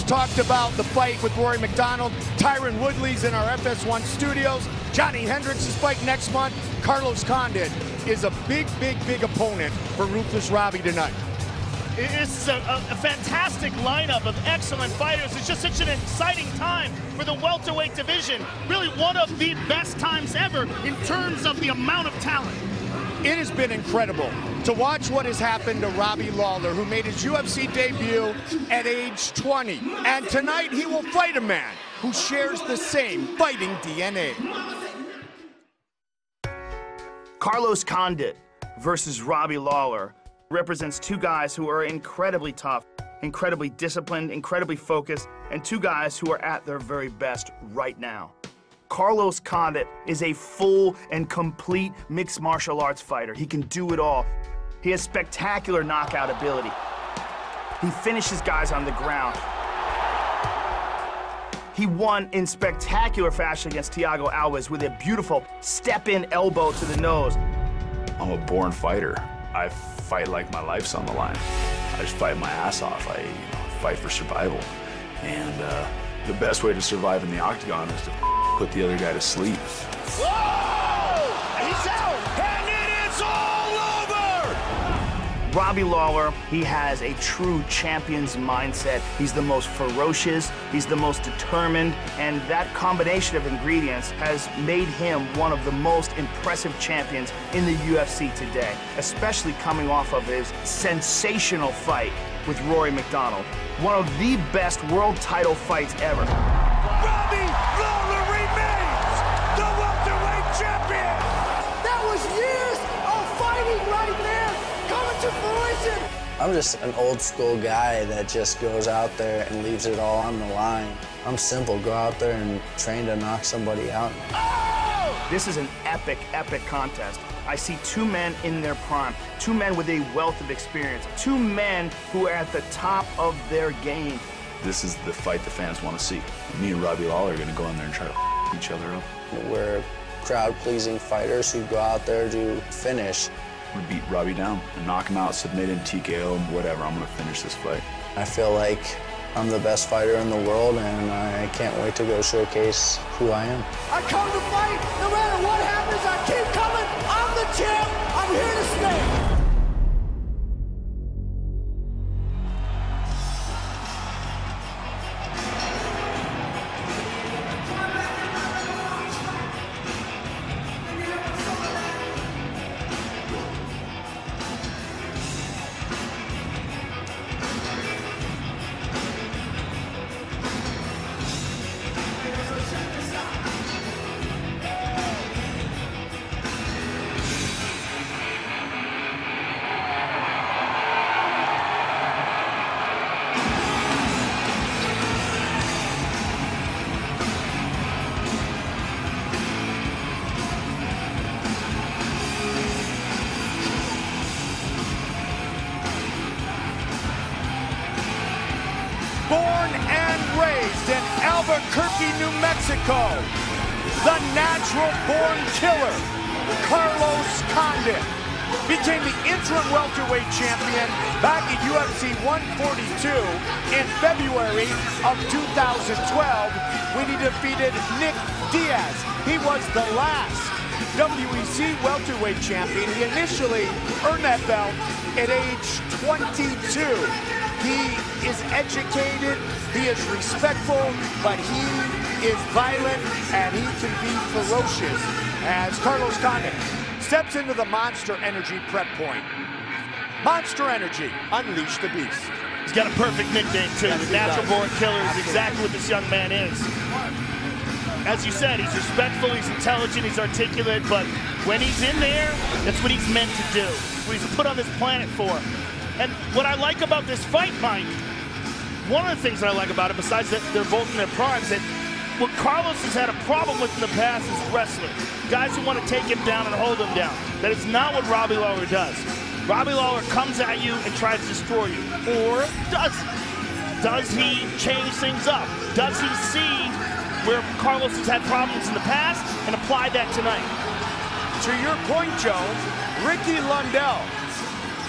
talked about the fight with Rory McDonald. Tyron Woodley's in our FS1 studios. Johnny Hendricks' fight next month. Carlos Condit is a big opponent for Ruthless Robbie tonight. This is a fantastic lineup of excellent fighters. It's just such an exciting time for the welterweight division. Really one of the best times ever in terms of the amount of talent. It has been incredible to watch what has happened to Robbie Lawler, who made his UFC debut at age 20. And tonight he will fight a man who shares the same fighting DNA. Carlos Condit versus Robbie Lawler represents two guys who are incredibly tough, incredibly disciplined, incredibly focused, and two guys who are at their very best right now. Carlos Condit is a full and complete mixed martial arts fighter. He can do it all. He has spectacular knockout ability. He finishes guys on the ground. He won in spectacular fashion against Thiago Alves with a beautiful step-in elbow to the nose. I'm a born fighter. I fight like my life's on the line. I just fight my ass off. I fight for survival. And the best way to survive in the octagon is to put the other guy to sleep. Whoa! He's out! And it is all over! Robbie Lawler, he has a true champion's mindset. He's the most ferocious, he's the most determined, and that combination of ingredients has made him one of the most impressive champions in the UFC today, especially coming off of his sensational fight with Rory McDonald. One of the best world title fights ever. Robbie Lawler remains the welterweight champion! That was years of fighting right there coming to fruition! I'm just an old school guy that just goes out there and leaves it all on the line. I'm simple, go out there and train to knock somebody out. Oh! This is an epic contest. I see two men in their prime, two men with a wealth of experience, two men who are at the top of their game. This is the fight the fans want to see. Me and Robbie Lawler are going to go in there and try to each other up. We're crowd-pleasing fighters who go out there to finish. I'm going to beat Robbie down and knock him out, submit him, TKO him, whatever. I'm going to finish this fight. I feel like I'm the best fighter in the world, and I can't wait to go showcase who I am. I come to fight, no matter what happens, I keep coming. I'm the champ, I'm here to stay. Born and raised in Albuquerque, New Mexico, the natural-born killer, Carlos Condit, became the interim welterweight champion back at UFC 142 in February of 2012 when he defeated Nick Diaz. He was the last WEC welterweight champion. He initially earned that belt at age 22. He is educated, he is respectful, but he is violent and he can be ferocious as Carlos Condit steps into the Monster Energy prep point. Monster Energy, unleash the beast. He's got a perfect nickname too. The natural born killer is exactly what this young man is. As you said, he's respectful, he's intelligent, he's articulate, but when he's in there, that's what he's meant to do. That's what he's put on this planet for. And what I like about this fight, Mike, one of the things that I like about it, besides that they're both in their primes, that what Carlos has had a problem with in the past is wrestling. Guys who want to take him down and hold him down. That is not what Robbie Lawler does. Robbie Lawler comes at you and tries to destroy you. Or does he? Does he change things up? Does he see where Carlos has had problems in the past and apply that tonight? To your point, Joe, Ricky Lundell,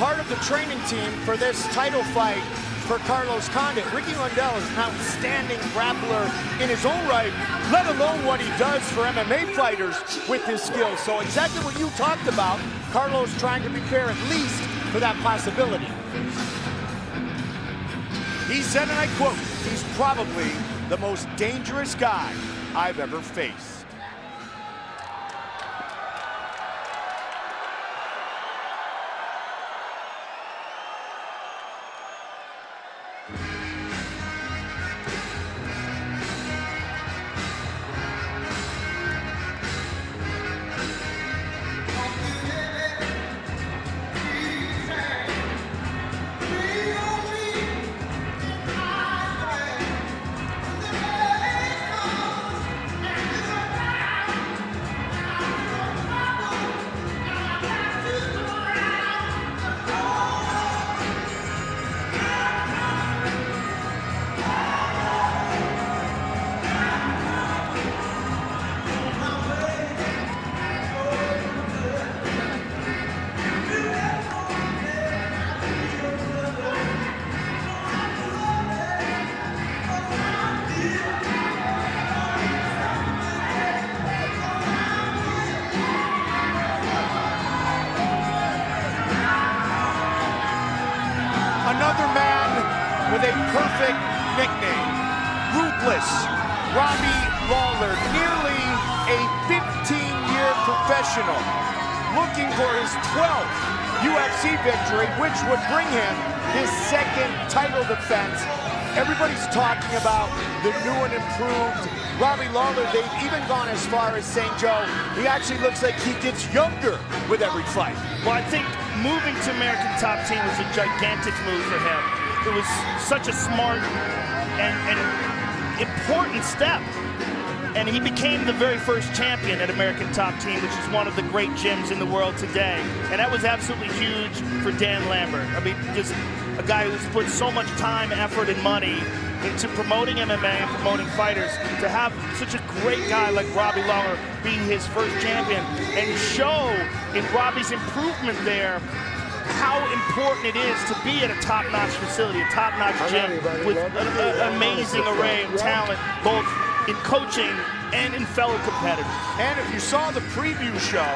part of the training team for this title fight for Carlos Condit. Ricky Lundell is an outstanding grappler in his own right, let alone what he does for MMA fighters with his skills. So exactly what you talked about, Carlos trying to prepare at least for that possibility. He said, and I quote, "He's probably the most dangerous guy I've ever faced." Another man with a perfect nickname, Ruthless, Robbie Lawler, nearly a 15-year professional, looking for his 12th UFC victory, which would bring him his second title defense. Everybody's talking about the new and improved Robbie Lawler. They've even gone as far as saying, Joe, he actually looks like he gets younger with every fight. Well, I think moving to American Top Team was a gigantic move for him. It was such a smart and important step. And he became the very first champion at American Top Team, which is one of the great gyms in the world today. And that was absolutely huge for Dan Lambert. I mean, just a guy who's put so much time, effort, and money into promoting MMA and promoting fighters. To have such a great guy like Robbie Lawler be his first champion and show in Robbie's improvement there how important it is to be at a top-notch facility, a top-notch gym with an amazing array of talent, both in coaching and in fellow competitors. And if you saw the preview show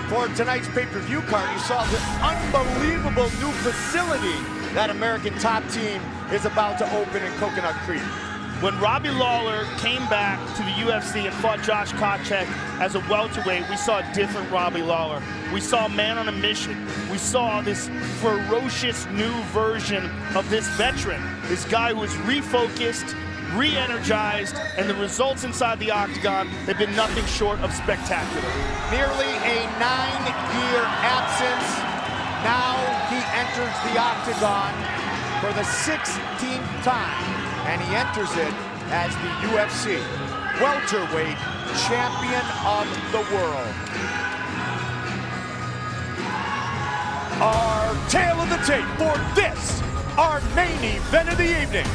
for tonight's pay-per-view card, you saw the unbelievable new facility that American Top Team is about to open in Coconut Creek. When Robbie Lawler came back to the UFC and fought Josh Koscheck as a welterweight, we saw a different Robbie Lawler. We saw a man on a mission. We saw this ferocious new version of this veteran, this guy who was refocused, re-energized, and the results inside the octagon have been nothing short of spectacular. Nearly a 9-year absence. Now he enters the octagon for the 16th time, and he enters it as the UFC welterweight champion of the world. Our tale of the tape for this, our main event of the evening.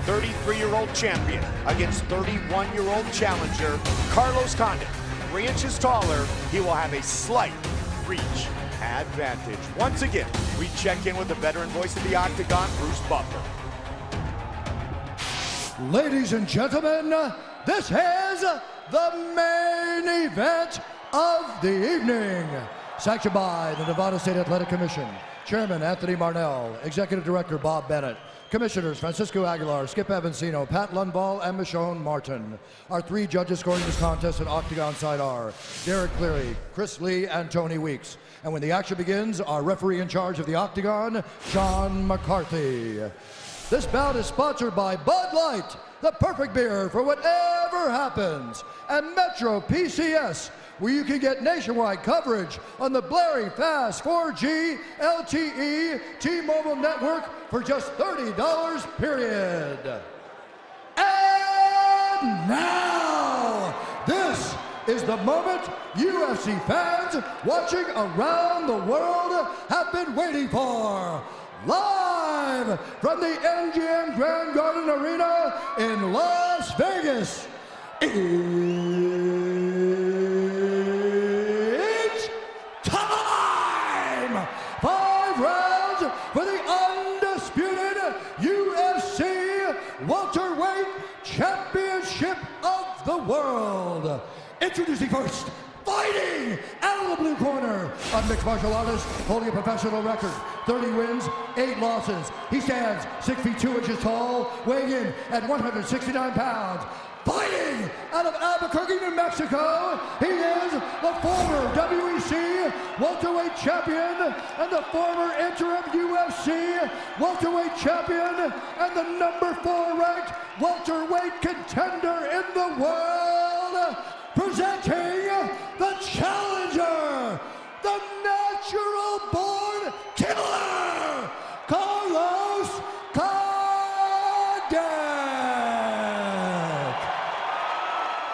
33-year-old champion against 31-year-old challenger Carlos Condit. 3 inches taller, he will have a slight reach advantage. Once again, we check in with the veteran voice of the octagon, Bruce Buffer. Ladies and gentlemen, this is the main event of the evening. Sanctioned by the Nevada State Athletic Commission. Chairman Anthony Marnell, Executive Director Bob Bennett, Commissioners Francisco Aguilar, Skip Avancino, Pat Lundvall, and Michonne Martin. Our 3 judges scoring this contest at Octagon side are Derek Cleary, Chris Lee, and Tony Weeks. And when the action begins, our referee in charge of the Octagon, Sean McCarthy. This bout is sponsored by Bud Light, the perfect beer for whatever happens, and Metro PCS, where you can get nationwide coverage on the Blairy Fast 4G LTE T-Mobile network for just $30, period. And now, this is the moment UFC fans watching around the world have been waiting for. Live from the MGM Grand Garden Arena in Las Vegas. It's time! 5 rounds for the undisputed UFC Introducing first, fighting out of the blue corner, a mixed martial artist holding a professional record, 30 wins, 8 losses. He stands 6 feet 2 inches tall, weighing in at 169 pounds. Fighting out of Albuquerque, New Mexico, he is the former WEC welterweight champion and the former interim UFC welterweight champion and the number 4 ranked welterweight contender in the world. Presenting the challenger, the natural-born killer, Kарлos Kondi.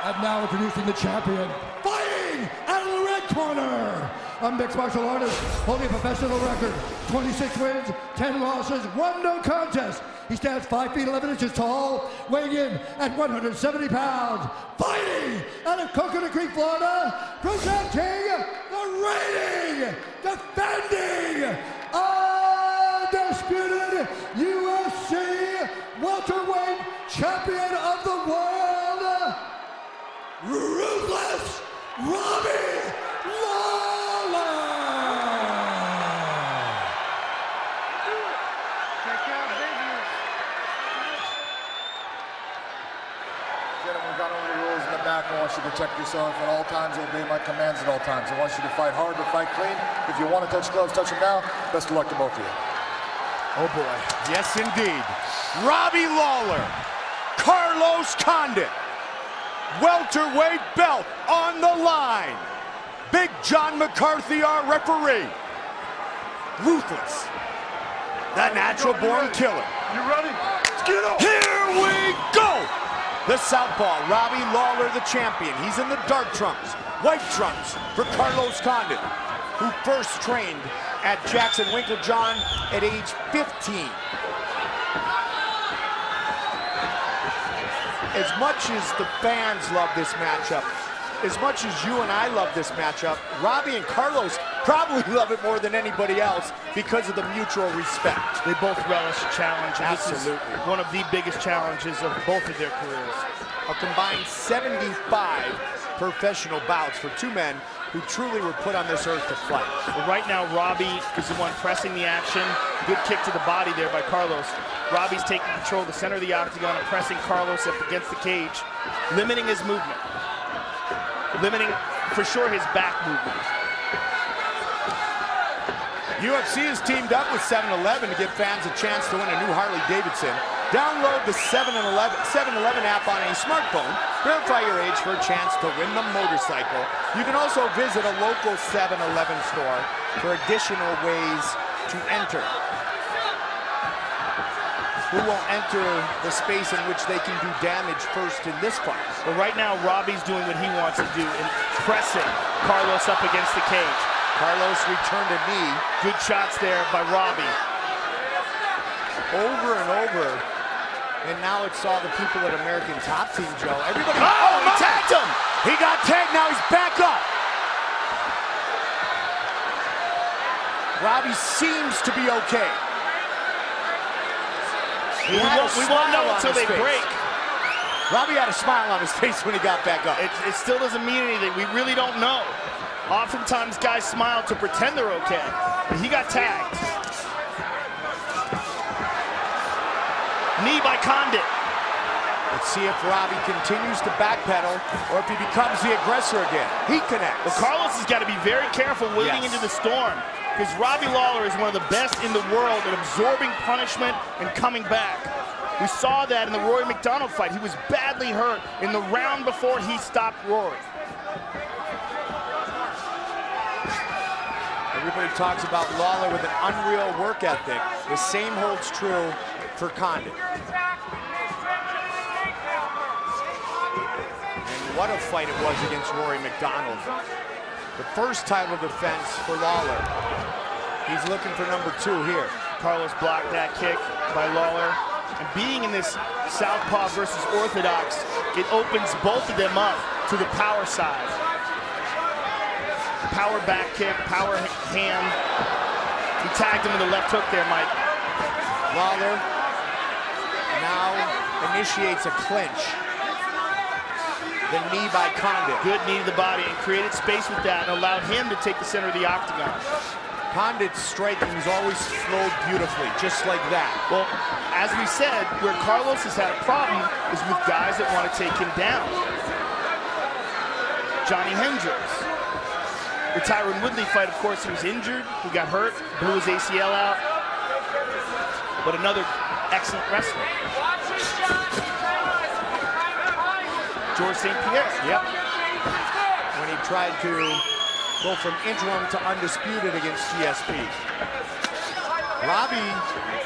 And now introducing the champion, fighting out of the red corner, a mixed martial artist holding a professional record, 26 wins, 10 losses, 1 no contest. He stands 5 feet 11 inches tall, weighing in at 170 pounds. Fighting out of Coconut Creek, Florida, presenting the reigning, defending, undisputed UFC welterweight champion of the world, Ruthless Robbie Lawler! Gentlemen, we've got all the rules in the back. I want you to protect yourself at all times, obey my commands at all times. I want you to fight hard, but fight clean. If you want to touch gloves, touch them now. Best of luck to both of you. Oh boy, yes indeed. Robbie Lawler, Carlos Condit. Welterweight belt on the line. Big John McCarthy, our referee. Ruthless, the natural-born killer. You ready? Let's get up. Here we go. The southpaw, Robbie Lawler, the champion. He's in the dark trunks, white trunks for Carlos Condit, who first trained at Jackson Winklejohn at age 15. As much as the fans love this matchup, as much as you and I love this matchup, Robbie and Carlos probably love it more than anybody else because of the mutual respect. They both relish a challenge. And Absolutely. This is one of the biggest challenges of both of their careers. A combined 75 professional bouts for two men who truly were put on this earth to fight. But right now, Robbie is the one pressing the action. Good kick to the body there by Carlos. Robbie's taking control of the center of the octagon and pressing Carlos up against the cage, limiting his movement. Limiting, for sure, his back movement. UFC has teamed up with 7-Eleven to give fans a chance to win a new Harley-Davidson. Download the 7-Eleven app on a smartphone. Verify your age for a chance to win the motorcycle. You can also visit a local 7-Eleven store for additional ways to enter. Who will enter the space in which they can do damage first in this fight? Well, right now, Robbie's doing what he wants to do and pressing Carlos up against the cage. Carlos returned a knee. Good shots there by Robbie. Over and over. And now it's all the people at American Top Team, Joe. Everybody. Oh, he tagged him! He got tagged, now he's back up. Robbie seems to be okay. We won't know until they break. Robbie had a smile on his face when he got back up. It still doesn't mean anything. We really don't know. Oftentimes, guys smile to pretend they're okay. But he got tagged. Knee by Condit. Let's see if Robbie continues to backpedal or if he becomes the aggressor again. He connects. Well, Carlos has got to be very careful wading into the storm, because Robbie Lawler is one of the best in the world at absorbing punishment and coming back. We saw that in the Rory McDonald fight. He was badly hurt in the round before he stopped Rory. Everybody talks about Lawler with an unreal work ethic. The same holds true for Condit. And what a fight it was against Rory McDonald. The first title defense for Lawler. He's looking for number 2 here. Carlos blocked that kick by Lawler. And being in this southpaw versus orthodox, it opens both of them up to the power side. Power back kick, power hand. He tagged him with a left hook there, Mike. Lawler now initiates a clinch. the knee by Condit. Good knee to the body and created space with that and allowed him to take the center of the octagon. Condit's striking has always flowed beautifully, just like that. Well, as we said, where Carlos has had a problem is with guys that want to take him down. Johnny Hendricks. The Tyron Woodley fight, of course, he was injured. He got hurt, blew his ACL out. But another excellent wrestler. George St. Pierre. Yep. When he tried to go from interim to undisputed against GSP. Robbie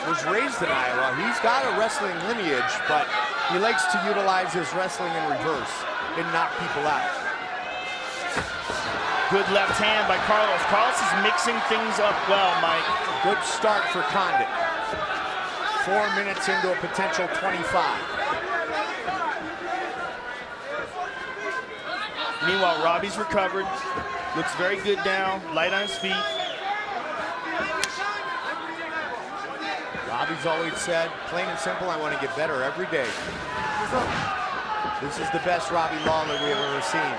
was raised in Iowa. He's got a wrestling lineage, but he likes to utilize his wrestling in reverse and knock people out. Good left hand by Carlos. Carlos is mixing things up well, Mike. Good start for Condit. 4 minutes into a potential 25. Meanwhile, Robbie's recovered. Looks very good now, light on his feet. Robbie's always said, plain and simple, I want to get better every day. This is the best Robbie Lawler we have ever seen.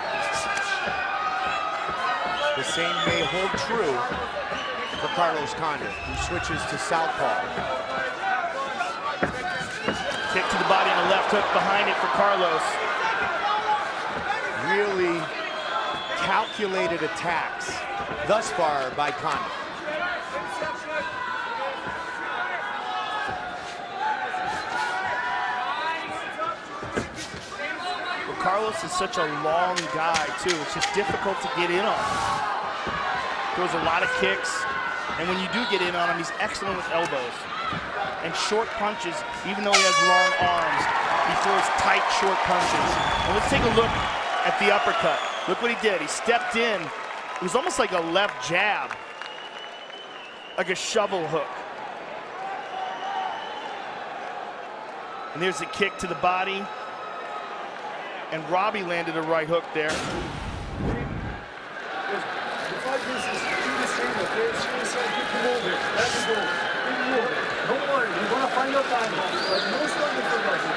The same may hold true for Carlos Condit, who switches to southpaw. Kick to the body and a left hook behind it for Carlos. Really calculated attacks thus far by Condit. Well, Carlos is such a long guy, too. It's just difficult to get in on him. Throws a lot of kicks, and when you do get in on him, he's excellent with elbows. And short punches, even though he has long arms, he throws tight, short punches. And let's take a look at the uppercut. Look what he did. He stepped in. It was almost like a left jab, like a shovel hook. And there's a kick to the body. And Robbie landed a right hook there. Don't worry, you're going to find your time. But no struggle for Robbie.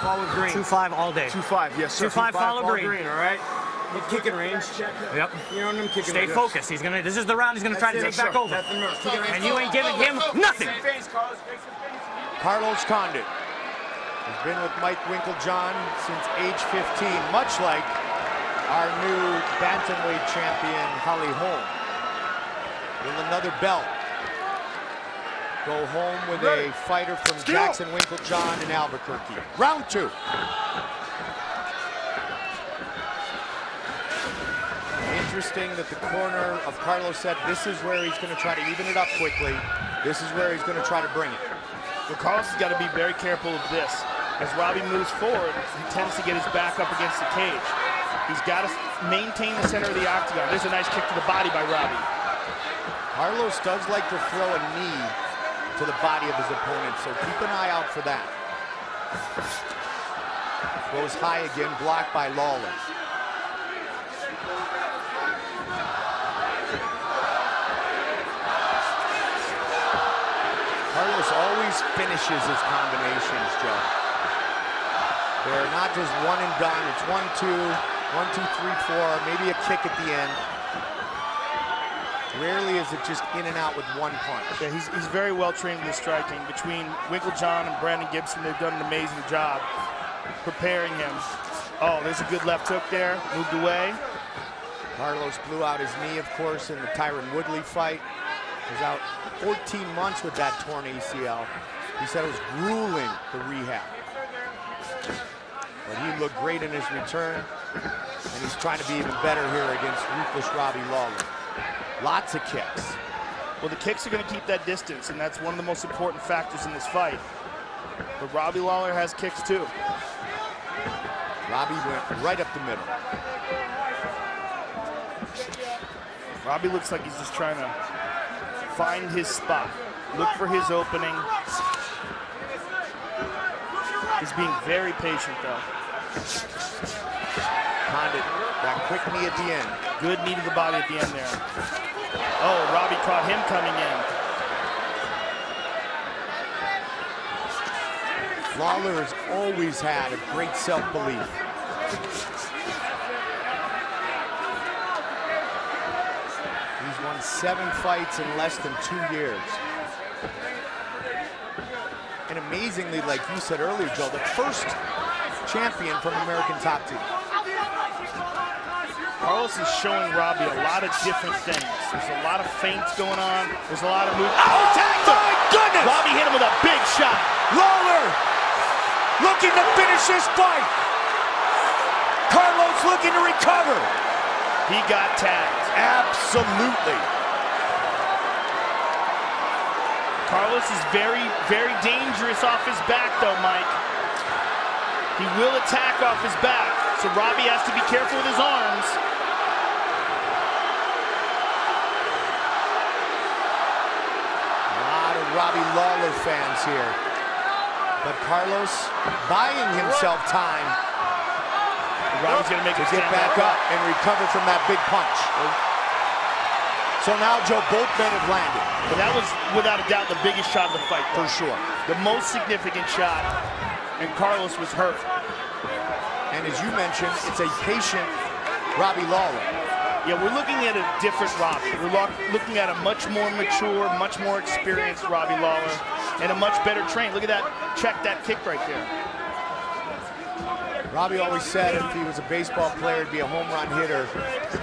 Follow green. 2-5 all day. 2-5, yes, sir. 2-5 follow green. All right. Good kicking range. Yep. You're on them kicking Stay range. focused. He's gonna. This is the round. He's gonna try to take back over. And you ain't giving him nothing. Carlos Condit has been with Mike Winklejohn since age 15, much like our new bantamweight champion, Holly Holm. Will another belt go home with a fighter from Jackson Winklejohn in Albuquerque. Round 2. Interesting that the corner of Carlos said this is where he's going to try to even it up quickly. This is where he's going to try to bring it. Well, Carlos has got to be very careful of this. As Robbie moves forward, he tends to get his back up against the cage. He's got to maintain the center of the octagon. There's a nice kick to the body by Robbie. Carlos does like to throw a knee to the body of his opponent, so keep an eye out for that. Goes high again, blocked by Lawler. Carlos always finishes his combinations, Joe. They're not just one and done. It's 1-2, 1-2, 3-4, maybe a kick at the end. Rarely is it just in and out with one punch. Yeah, he's very well trained in the striking. Between Winklejohn and Brandon Gibson, they've done an amazing job preparing him. Oh, there's a good left hook there, moved away. Carlos blew out his knee, of course, in the Tyron Woodley fight. He was out 14 months with that torn ACL. He said it was grueling, the rehab. But he looked great in his return, and he's trying to be even better here against ruthless Robbie Lawler. Lots of kicks. Well, the kicks are going to keep that distance, and that's one of the most important factors in this fight. But Robbie Lawler has kicks too. Robbie went right up the middle. Robbie looks like he's just trying to find his spot. Look for his opening. He's being very patient, though. Condit, that quick knee at the end. Good knee to the body at the end there. Oh, Robbie caught him coming in. Lawler has always had a great self-belief. He's won 7 fights in less than 2 years. And amazingly, like you said earlier, Joe, the first champion from American Top Team. Carlos is showing Robbie a lot of different things. There's a lot of feints going on. There's a lot of movement. Oh, my goodness! Robbie hit him with a big shot. Lawler looking to finish this fight. Carlos looking to recover. He got tagged. Absolutely. Carlos is very, very dangerous off his back, though, Mike. He will attack off his back, so Robbie has to be careful with his arms. A lot of Robbie Lawler fans here. But Carlos buying himself time. Robbie's gonna make to get back up and recover from that big punch. So now, Joe, both men have landed. But that was, without a doubt, the biggest shot of the fight, for sure. The most significant shot, and Carlos was hurt. And as you mentioned, it's a patient Robbie Lawler. Yeah, we're looking at a different Robbie. We're looking at a much more mature, much more experienced Robbie Lawler, and a much better trained. Look at that, check that kick right there. Robbie always said if he was a baseball player, he'd be a home run hitter.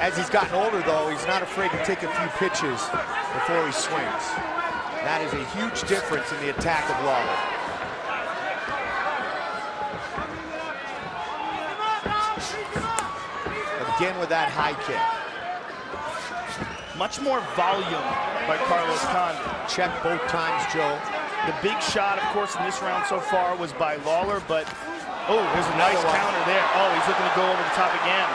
As he's gotten older, though, he's not afraid to take a few pitches before he swings. That is a huge difference in the attack of Lawler. Again with that high kick. Much more volume by Carlos Condi. Check both times, Joe. The big shot, of course, in this round so far was by Lawler, but oh, there's a nice counter there. Oh, he's looking to go over the top again.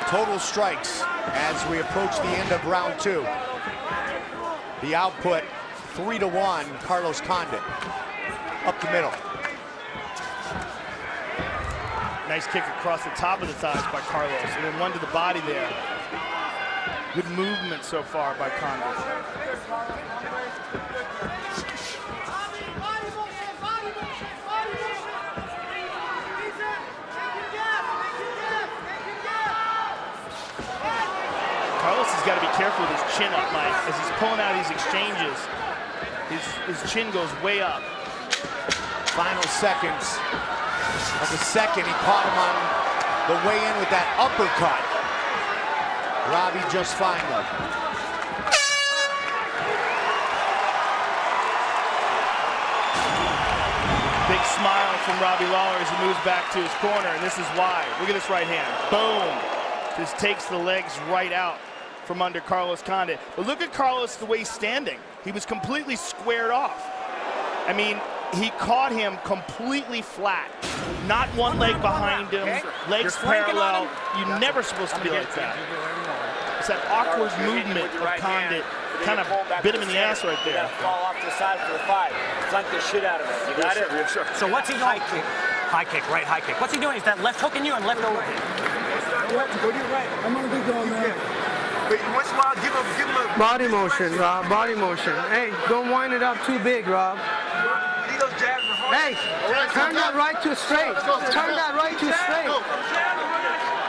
Total strikes as we approach the end of round 2. The output, 3-1, Carlos Condit. Up the middle. Nice kick across the top of the thighs by Carlos, and then one to the body there. Good movement so far by Condit. Carlos has got to be careful with his chin up, Mike. As he's pulling out these exchanges, his chin goes way up. Final seconds of the second, he caught him on the way in with that uppercut. Robbie just fine, though. Big smile from Robbie Lawler as he moves back to his corner, and this is why. Look at this right hand. Boom. Just takes the legs right out from under Carlos Condit. But look at Carlos, the way he's standing. He was completely squared off. I mean, he caught him completely flat. Not one leg behind him, legs parallel. You're never supposed to be like that. It's that awkward movement of Condit. Kind of bit him in the ass right there. Fall off to the side for the 5. Flank the shit out of it. You got it? Yes, sir. So what's he doing? High kick. High kick, right high kick. What's he doing? He's that left hooking you and left over. Go to your right. I'm gonna be going, man. Once in a while, give him a body motion, Rob. Body motion. Hey, don't wind it up too big, Rob. Hey, turn that right to straight. Turn that right to straight.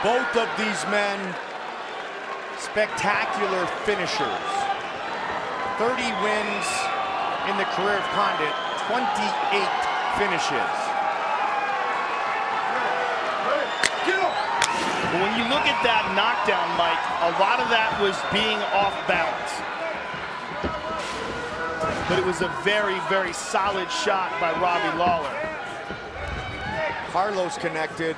Both of these men, spectacular finishers. 30 wins in the career of Condit, 28 finishes. But when you look at that knockdown, Mike, a lot of that was being off balance. But it was a very, very solid shot by Robbie Lawler. Carlos connected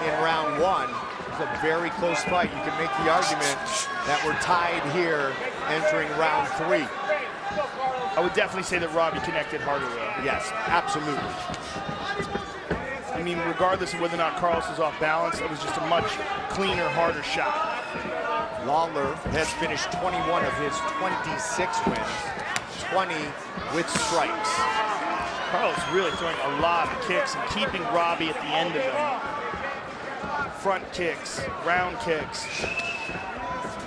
in round 1. It was a very close fight. You can make the argument that we're tied here entering round 3. I would definitely say that Robbie connected harder, though. Yes, absolutely. I mean, regardless of whether or not Carlos was off balance, it was just a much cleaner, harder shot. Lawler has finished 21 of his 26 wins, 20 with strikes. Carlos really throwing a lot of kicks and keeping Robbie at the end of them. front kicks, round kicks.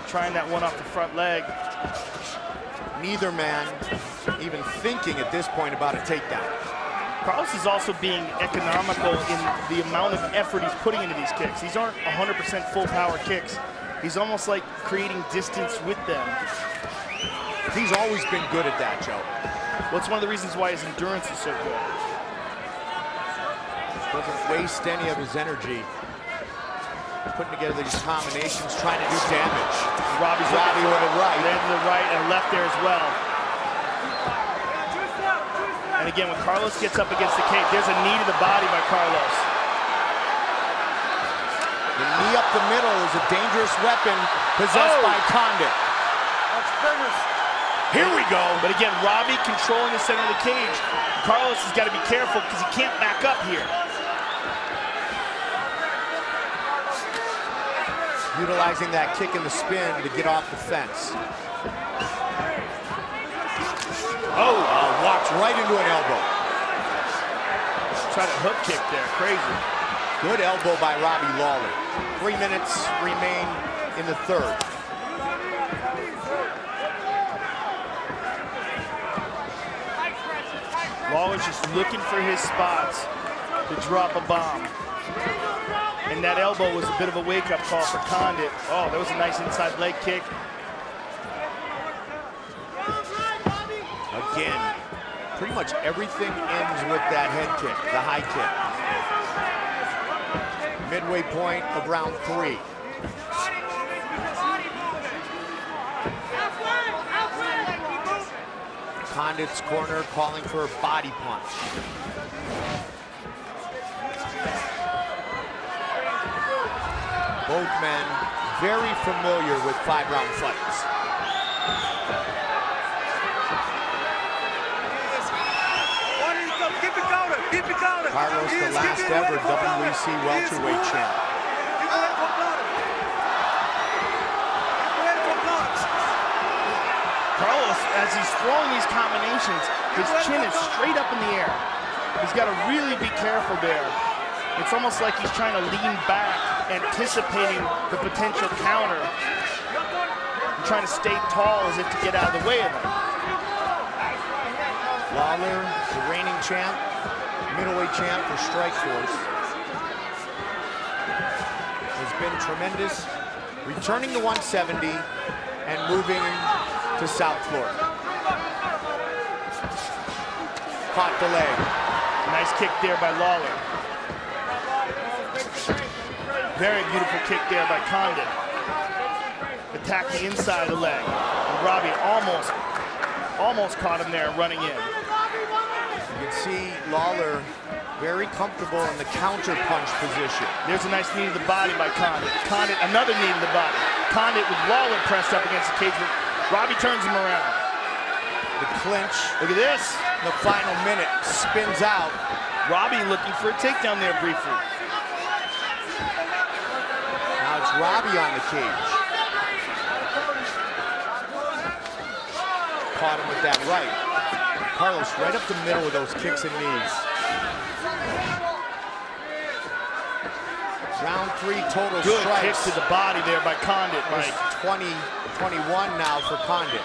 Trying that one off the front leg. Neither man even thinking at this point about a takedown. Carlos is also being economical in the amount of effort he's putting into these kicks. These aren't 100% full power kicks. He's almost like creating distance with them. He's always been good at that, Joe. Well, it's one of the reasons why his endurance is so good. Doesn't waste any of his energy putting together these combinations, trying to do damage. Robbie with a right. Landed the right and left there as well. And again, when Carlos gets up against the cage, there's a knee to the body by Carlos. The knee up the middle is a dangerous weapon possessed by Condi. That's finished. Here we go. But again, Robbie controlling the center of the cage. Carlos has got to be careful because he can't back up here. Utilizing that kick in the spin to get off the fence. Walks right into an elbow. Try to hook kick there, crazy. Good elbow by Robbie Lawler. 3 minutes remain in the third. Lawler's just looking for his spots to drop a bomb. And that elbow was a bit of a wake-up call for Condit. Oh, that was a nice inside leg kick. Again, pretty much everything ends with that head kick, the high kick. Midway point of round 3. Condit's corner calling for a body punch. Both men very familiar with 5-round fights. Carlos, the last ever WEC welterweight champ. Carlos, as he's throwing these combinations, his chin is straight up in the air. He's got to really be careful there. It's almost like he's trying to lean back, anticipating the potential counter. And trying to stay tall as if to get out of the way of him. Lawler, the reigning champ, middleweight champ for Strikeforce. Has been tremendous, returning to 170 and moving to South Florida. Caught the leg. Nice kick there by Lawler. Very beautiful kick there by Condit. Attacked the inside of the leg. And Robbie almost caught him there running in. You can see Lawler very comfortable in the counter punch position. There's a nice knee to the body by Condit. Condit, another knee to the body. Condit with Lawler pressed up against the cage. Robbie turns him around. The clinch. Look at this. The final minute spins out. Robbie looking for a takedown there briefly. Now it's Robbie on the cage. Caught him with that right. Carlos right up the middle with those kicks and knees. Round 3 total Good strikes. kicks to the body there by Condit. Mike. 20-21 now for Condit.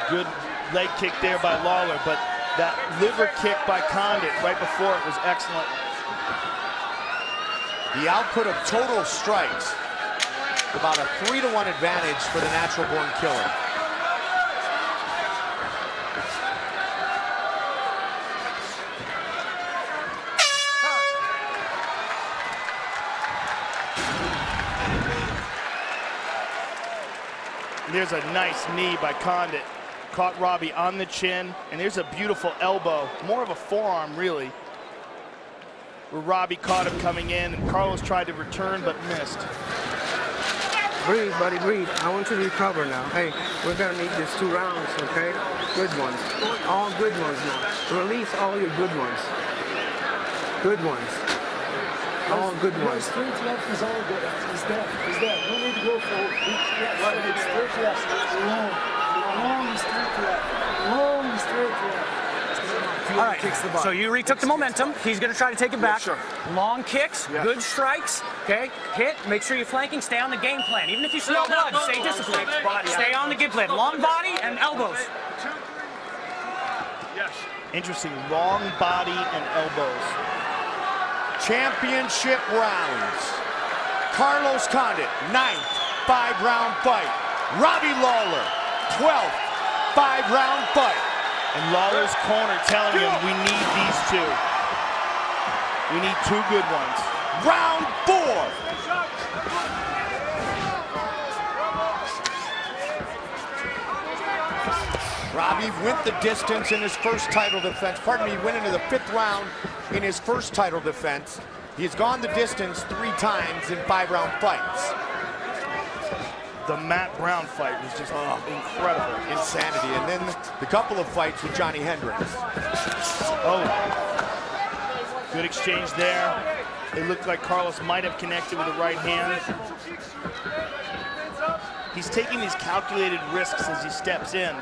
Good leg kick there by Lawler, but that liver kick by Condit right before it was excellent. The output of total strikes, about a 3-to-1 advantage for the natural-born killer. There's a nice knee by Condit. Caught Robbie on the chin, and there's a beautiful elbow, more of a forearm really, where Robbie caught him coming in, and Carlos tried to return but missed. Breathe, buddy, breathe. I want you to recover now. Hey, we're gonna need these 2 rounds, okay? Good ones. All good ones now. Release all your good ones. Good ones. All good ones. Straight left is all good. He's there. He's there. No need to go for straight left. Long and straight left. Long and straight left. All right, so you retook the momentum. He's going to try to take it back. Sure. Long kicks, good strikes, okay? Hit, make sure you're flanking, stay on the game plan. Even if you smell blood, stay disciplined. Stay on the game plan. Long body and elbows. Yes. Interesting, long body and elbows. Championship rounds. Carlos Condit, 9th 5-round fight. Robbie Lawler, 12th 5-round fight. And Lawler's corner telling him we need these two. We need two good ones. Round 4. Robbie went the distance in his first title defense. Pardon me, he went into the 5th round in his first title defense. He has gone the distance 3 times in 5-round fights. The Matt Brown fight was just incredible. Insanity. And then the couple of fights with Johnny Hendricks. Oh, good exchange there. It looked like Carlos might have connected with the right hand. He's taking these calculated risks as he steps in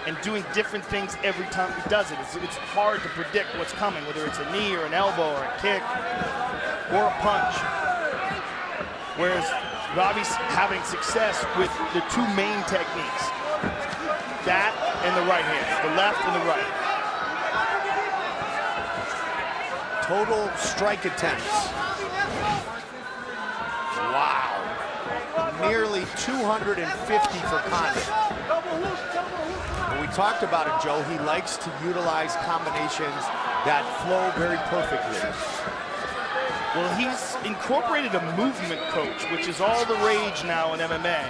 and doing different things every time he does it. It's hard to predict what's coming, whether it's a knee or an elbow or a kick or a punch. Whereas Robbie's having success with the 2 main techniques. That and the right hand, the left and the right. Total strike attempts. Wow. Nearly 250 for Condit. When we talked about it, Joe, he likes to utilize combinations that flow very perfectly. Well, he's incorporated a movement coach, which is all the rage now in MMA.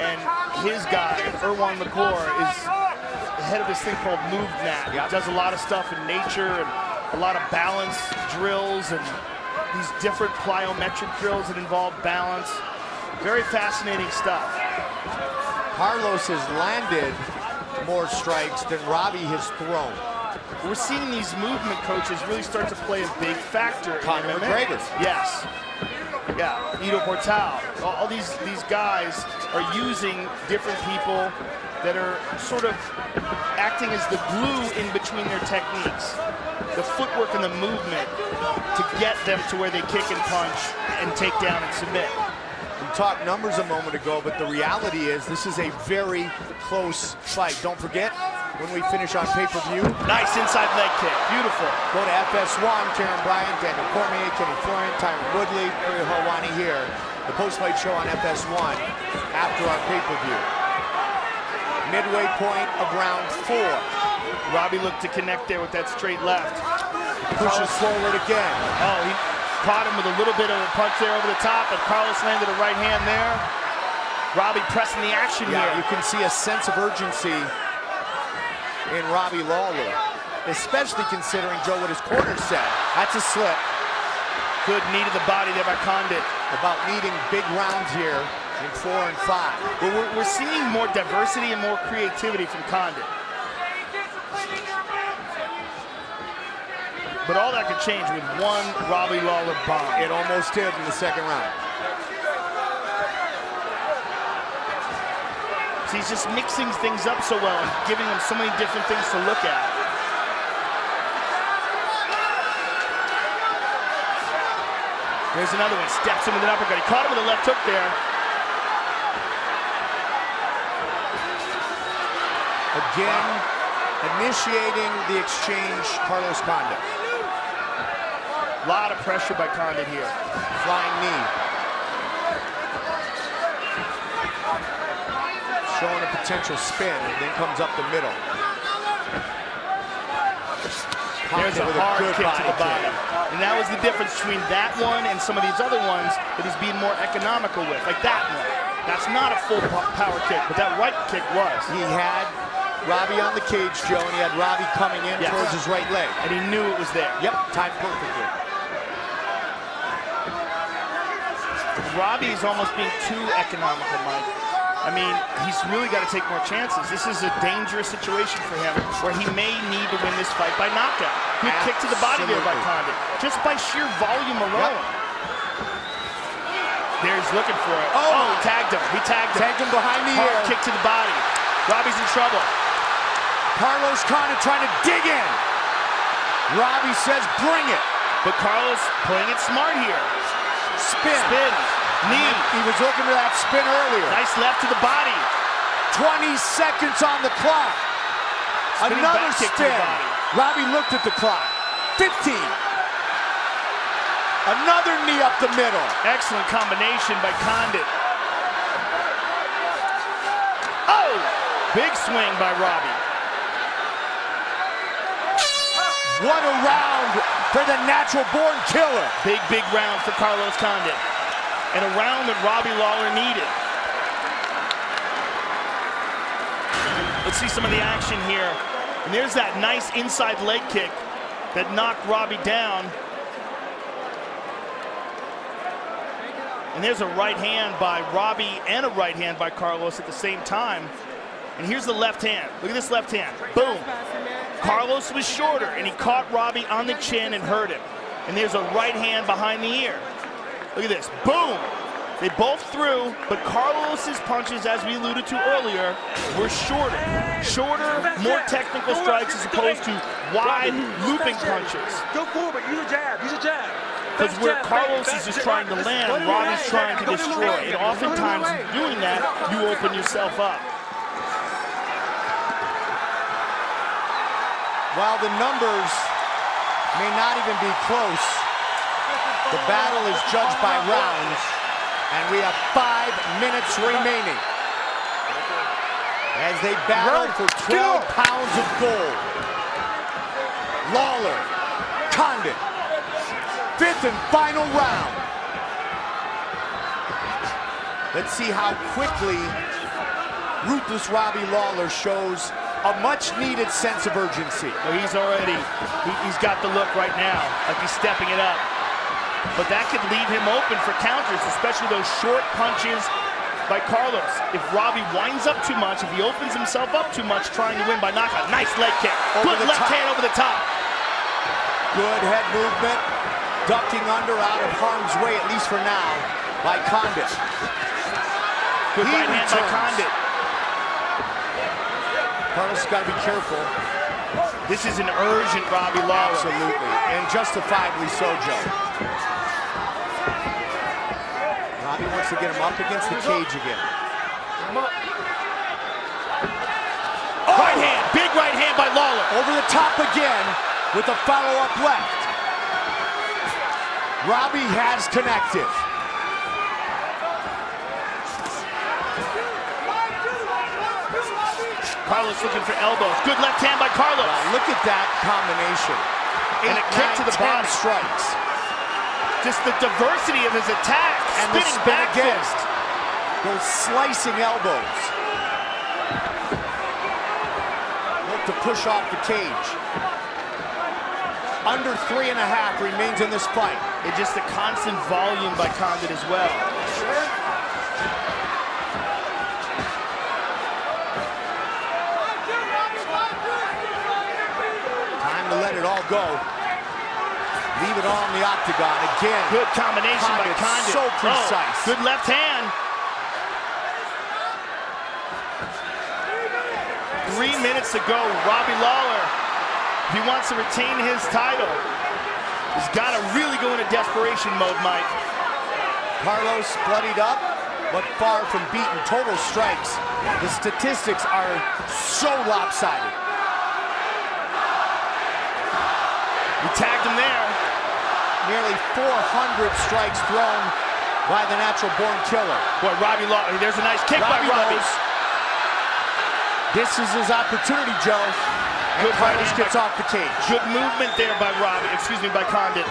And his guy, Erwan McClure, is the head of this thing called MoveNat. He does a lot of stuff in nature and a lot of balance drills and these different plyometric drills that involve balance. Very fascinating stuff. Carlos has landed more strikes than Robbie has thrown. We're seeing these movement coaches really start to play a big factor in MMA. McGregor. Yes. Yeah, Ido Portal. All these guys are using different people that are sort of acting as the glue in between their techniques. The footwork and the movement to get them to where they kick and punch and take down and submit. We talked numbers a moment ago, but the reality is this is a very close fight. Don't forget, when we finish on pay-per-view. Nice inside leg kick, beautiful. Go to FS1, Karen Bryant, Daniel Cormier, Kenny Florian, Tyron Woodley, Ariel Helwani here. The post-fight show on FS1 after our pay-per-view. Midway point of round 4. Robbie looked to connect there with that straight left. Pushes forward again. Oh, he caught him with a little bit of a punch there over the top, and Carlos landed a right hand there. Robbie pressing the action here. You can see a sense of urgency in Robbie Lawler, especially considering, Joe, what his corner said. That's a slip. Good knee to the body there by Condit. About needing big rounds here in 4 and 5. Well, we're seeing more diversity and more creativity from Condit. But all that could change with one Robbie Lawler bomb. It almost did in the second round. So he's just mixing things up so well and giving them so many different things to look at. There's another one, steps him with an uppercut. He caught him with a left hook there. Again, initiating the exchange, Carlos Condit. A lot of pressure by Condit here. Flying knee. Showing a potential spin, and then comes up the middle. There's a hard kick to the body. And that was the difference between that one and some of these other ones that he's being more economical with, like that one. That's not a full power kick, but that right kick was. He had Robbie on the cage, Joe, and he had Robbie coming in towards his right leg. And he knew it was there. Yep, timed perfectly. Robbie is almost being too economical, Mike. I mean, he's really got to take more chances. This is a dangerous situation for him where he may need to win this fight by knockout. Good kick to the body there by Condit, just by sheer volume alone. There he's looking for it. Oh, he tagged him. He tagged him. Tagged him behind the ear. Kick to the body. Robbie's in trouble. Carlos Condit trying to dig in. Robbie says, bring it. But Carlos playing it smart here. Spin. Knee. He was looking for that spin earlier. Nice left to the body. 20 seconds on the clock. Spinning Another back kick to the spin. body. Robbie looked at the clock. 15. Another knee up the middle. Excellent combination by Condit. Oh! Big swing by Robbie. What a round for the natural-born killer. Big round for Carlos Condit. And a round that Robbie Lawler needed. Let's see some of the action here. And there's that nice inside leg kick that knocked Robbie down. And there's a right hand by Robbie and a right hand by Carlos at the same time. And here's the left hand. Look at this left hand. Boom. Carlos was shorter, and he caught Robbie on the chin and hurt him. And there's a right hand behind the ear. Look at this. Boom. They both threw, but Carlos's punches, as we alluded to earlier, were shorter. Shorter, more technical strikes as opposed to wide, looping punches. Go forward, use a jab, use a jab. Because where Carlos is just trying to land, Robbie's trying to destroy. And oftentimes, doing that, you open yourself up. While the numbers may not even be close, the battle is judged by rounds, and we have 5 minutes remaining as they battle for 12 pounds of gold. Lawler, Condit, 5th and final round. Let's see how quickly ruthless Robbie Lawler shows a much-needed sense of urgency. Well, he's already, he's got the look right now, like he's stepping it up. But that could leave him open for counters, especially those short punches by Carlos. If Robbie winds up too much, if he opens himself up too much trying to win by knockout. Nice leg kick. Good left hand over the top. Good head movement. Ducking under out of harm's way, at least for now, by Condit. Good right hand by Condit. Carlos has got to be careful. This is an urgent Robbie Lawler. Absolutely, and justifiably so, Joe. Robbie wants to get him up against the cage again. Oh! Right hand, big right hand by Lawler. Over the top again with a follow-up left. Robbie has connected. Carlos looking for elbows. Good left hand by Carlos. Wow, look at that combination. And a kick to the body. Strikes. Just the diversity of his attack. And the spin back against. Those slicing elbows. Look to push off the cage. Under 3.5 remains in this fight. And just the constant volume by Condit as well. To let it all go. Leave it all in the octagon again. Good combination by Condit. So precise. Oh, good left hand. 3 minutes to go. Robbie Lawler, if he wants to retain his title, he's got to really go into desperation mode, Mike. Carlos bloodied up, but far from beaten. Total strikes. The statistics are so lopsided. He tagged him there. Nearly 400 strikes thrown by the natural-born killer. Boy, Robbie Lawler, there's a nice kick by Robbie. This is his opportunity, Joe. Good Carlos gets off the cage. Good movement there by Robbie, excuse me, by Condit.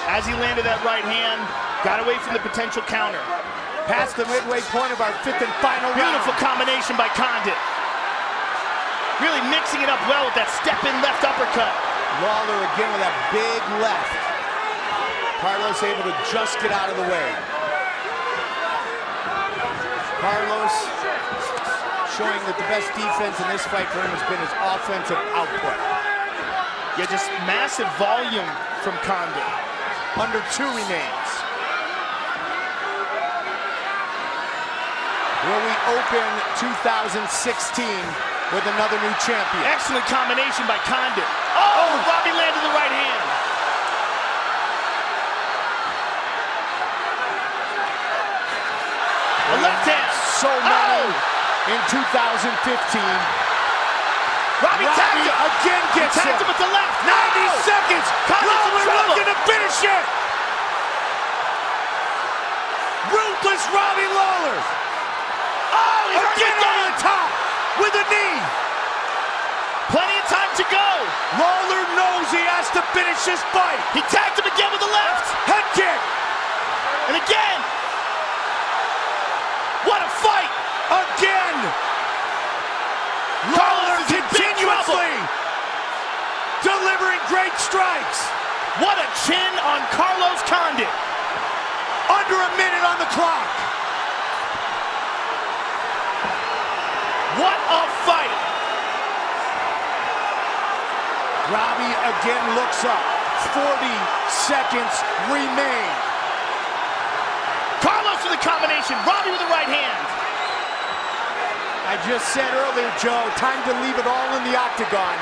As he landed that right hand, got away from the potential counter. Past the midway point of our 5th and final round. Beautiful combination by Condit. Really mixing it up well with that step-in left uppercut. Lawler again with that big left. Carlos able to just get out of the way. Carlos showing that the best defense in this fight for him has been his offensive output. Yeah, just massive volume from Condit. Under 2 remains. Will we open 2016 with another new champion. Excellent combination by Condi. Oh, Robbie landed the right hand. A left hand. So many in 2015. Robbie tagged him. Again gets tagged him with the left. 90 seconds. Lawler looking to finish it. Ruthless Robbie Lawler. Oh, he's again on the top with a knee. Plenty of time to go. Lawler knows he has to finish this fight. He tagged him again with the left. Head kick. And again. What a fight. Again. Lawler continuously delivering great strikes. What a chin on Carlos Condit. Under a minute on the clock. What a fight. Robbie again looks up. 40 seconds remain. Carlos with a combination. Robbie with the right hand. I just said earlier, Joe, time to leave it all in the octagon.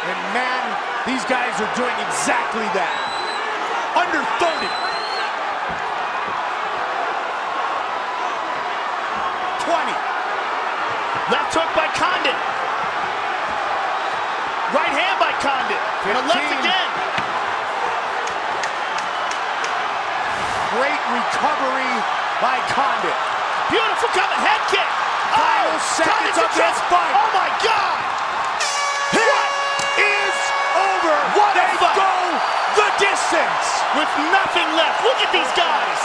And man, these guys are doing exactly that. Under 30. 20. Left hook by Condit. Right hand by Condit. And a left again. Great recovery by Condit. Beautiful coming head kick. Final seconds of this fight. Oh my God. It is over. What a they fight. go the distance. With nothing left. Look at these guys.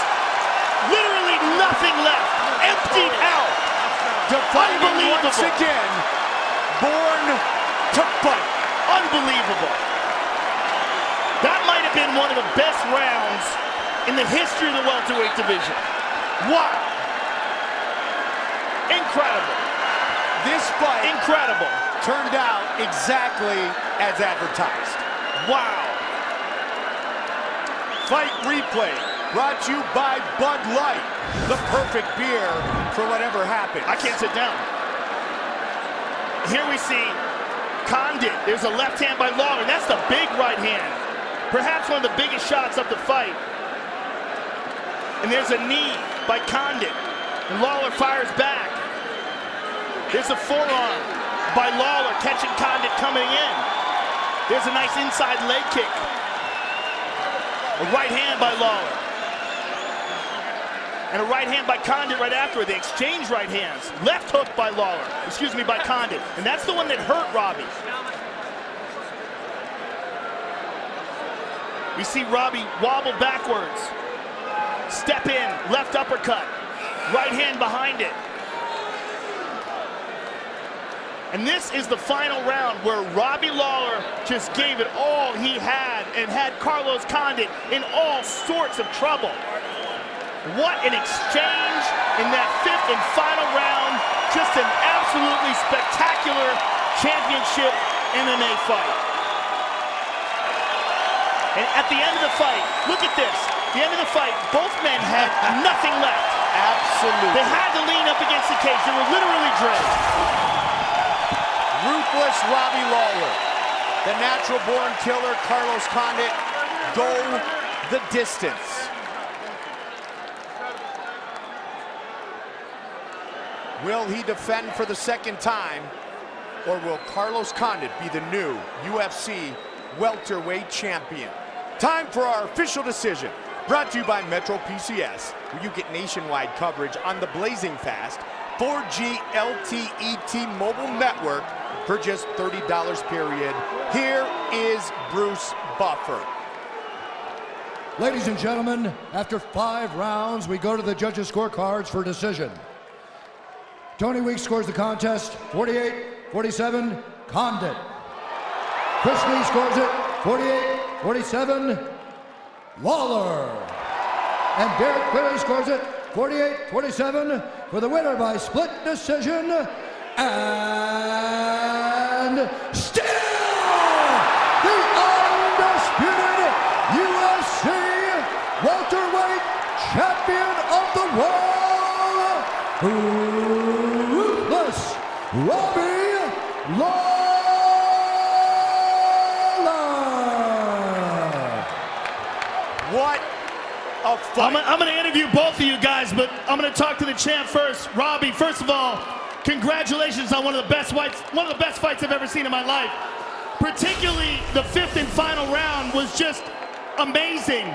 Literally nothing left. Emptied out. Defining once again, born to fight. Unbelievable. That might have been one of the best rounds in the history of the welterweight division. Wow. Incredible. This fight incredible. Turned out exactly as advertised. Wow. Fight replay brought to you by Bud Light, the perfect beer for whatever happens. I can't sit down. Here we see Condit. There's a left hand by Lawler. That's the big right hand. Perhaps one of the biggest shots of the fight. And there's a knee by Condit. And Lawler fires back. There's a forearm by Lawler catching Condit coming in. There's a nice inside leg kick. A right hand by Lawler. And a right hand by Condit right after. They exchange right hands. Left hook by Lawler. Excuse me, by Condit. And that's the one that hurt Robbie. We see Robbie wobble backwards. Step in, left uppercut. Right hand behind it. And this is the final round where Robbie Lawler just gave it all he had and had Carlos Condit in all sorts of trouble. What an exchange in that fifth and final round. Just an absolutely spectacular championship MMA fight. And at the end of the fight, look at this. The end of the fight, both men had nothing left. Absolutely. They had to lean up against the cage. They were literally drenched. Ruthless Robbie Lawler, the natural-born killer Carlos Condit go the distance. Will he defend for the second time, or will Carlos Condit be the new UFC welterweight champion? Time for our official decision, brought to you by Metro PCS, where you get nationwide coverage on the blazing fast 4G LTE T-Mobile network for just $30 period. Here is Bruce Buffer. Ladies and gentlemen, after 5 rounds, we go to the judges' scorecards for decision. Tony Weeks scores the contest 48-47, Condit. Chris Lee scores it 48-47, Lawler. And Derek Query scores it 48-47 for the winner by split decision. And still the undisputed UFC welterweight champion of the world, Ruthless Robbie What a fight. I'm going to interview both of you guys, but I'm going to talk to the champ first. Robbie, first of all, congratulations on one of the best fights I've ever seen in my life. Particularly the 5th and final round was just amazing.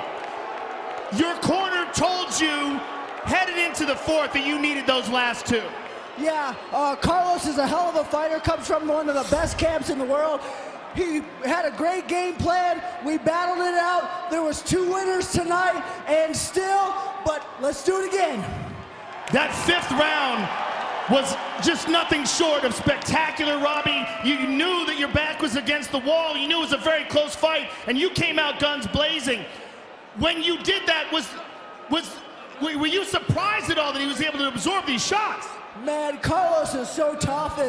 Your corner told you headed into the 4th that you needed those last 2. Yeah, Carlos is a hell of a fighter, comes from one of the best camps in the world. He had a great game plan. We battled it out. There was 2 winners tonight, and still, but let's do it again. That 5th round was just nothing short of spectacular, Robbie. You knew that your back was against the wall. You knew it was a very close fight, and you came out guns blazing. When you did that, were you surprised at all that he was able to absorb these shots? Man, Carlos is so tough.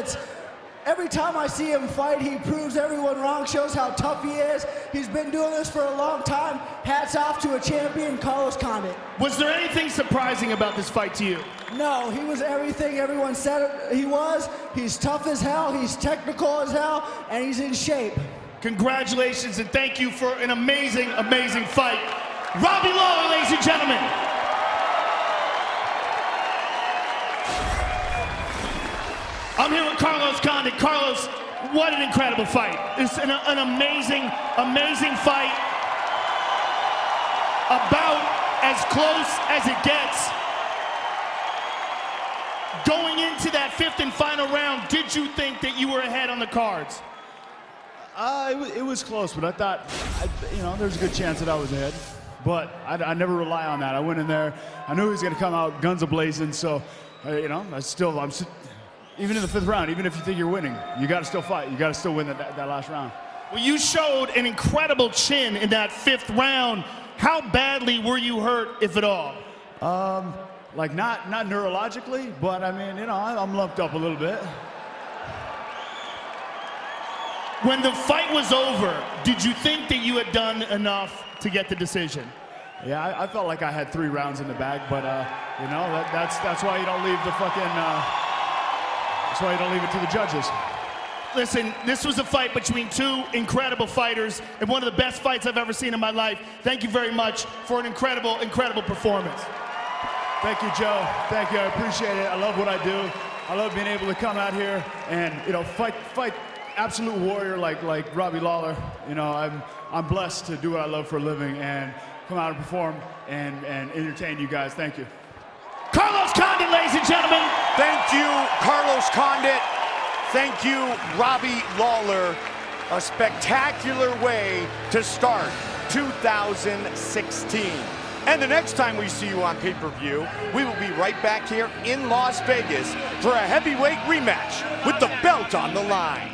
Every time I see him fight, he proves everyone wrong, shows how tough he is. He's been doing this for a long time. Hats off to a champion, Carlos Condit. Was there anything surprising about this fight to you? No, he was everything everyone said he was. He's tough as hell, he's technical as hell, and he's in shape. Congratulations and thank you for an amazing, amazing fight. Robbie Lawler, ladies and gentlemen. I'm here with Carlos Condit. Carlos, what an incredible fight. It's an amazing, amazing fight. About as close as it gets. Going into that 5th and final round, did you think that you were ahead on the cards? It was close, but I thought, there's a good chance that I was ahead. But I never rely on that. I went in there, I knew he was going to come out guns a-blazing, so, even in the 5th round, even if you think you're winning, you got to still fight. You got to still win that last round. Well, you showed an incredible chin in that 5th round. How badly were you hurt, if at all? Like not neurologically, but I mean, I'm lumped up a little bit. When the fight was over, did you think that you had done enough to get the decision? Yeah, I felt like I had 3 rounds in the bag, but that's why you don't leave the fucking. That's why you don't leave it to the judges. Listen, this was a fight between 2 incredible fighters and one of the best fights I've ever seen in my life. Thank you very much for an incredible, incredible performance. Thank you, Joe. Thank you. I appreciate it. I love what I do. I love being able to come out here and fight absolute warrior like Robbie Lawler. I'm blessed to do what I love for a living and come out and perform and entertain you guys. Thank you. Carlos Condit, ladies and gentlemen. Thank you, Carlos Condit. Thank you, Robbie Lawler. A spectacular way to start 2016. And the next time we see you on pay-per-view, we will be right back here in Las Vegas for a heavyweight rematch with the belt on the line.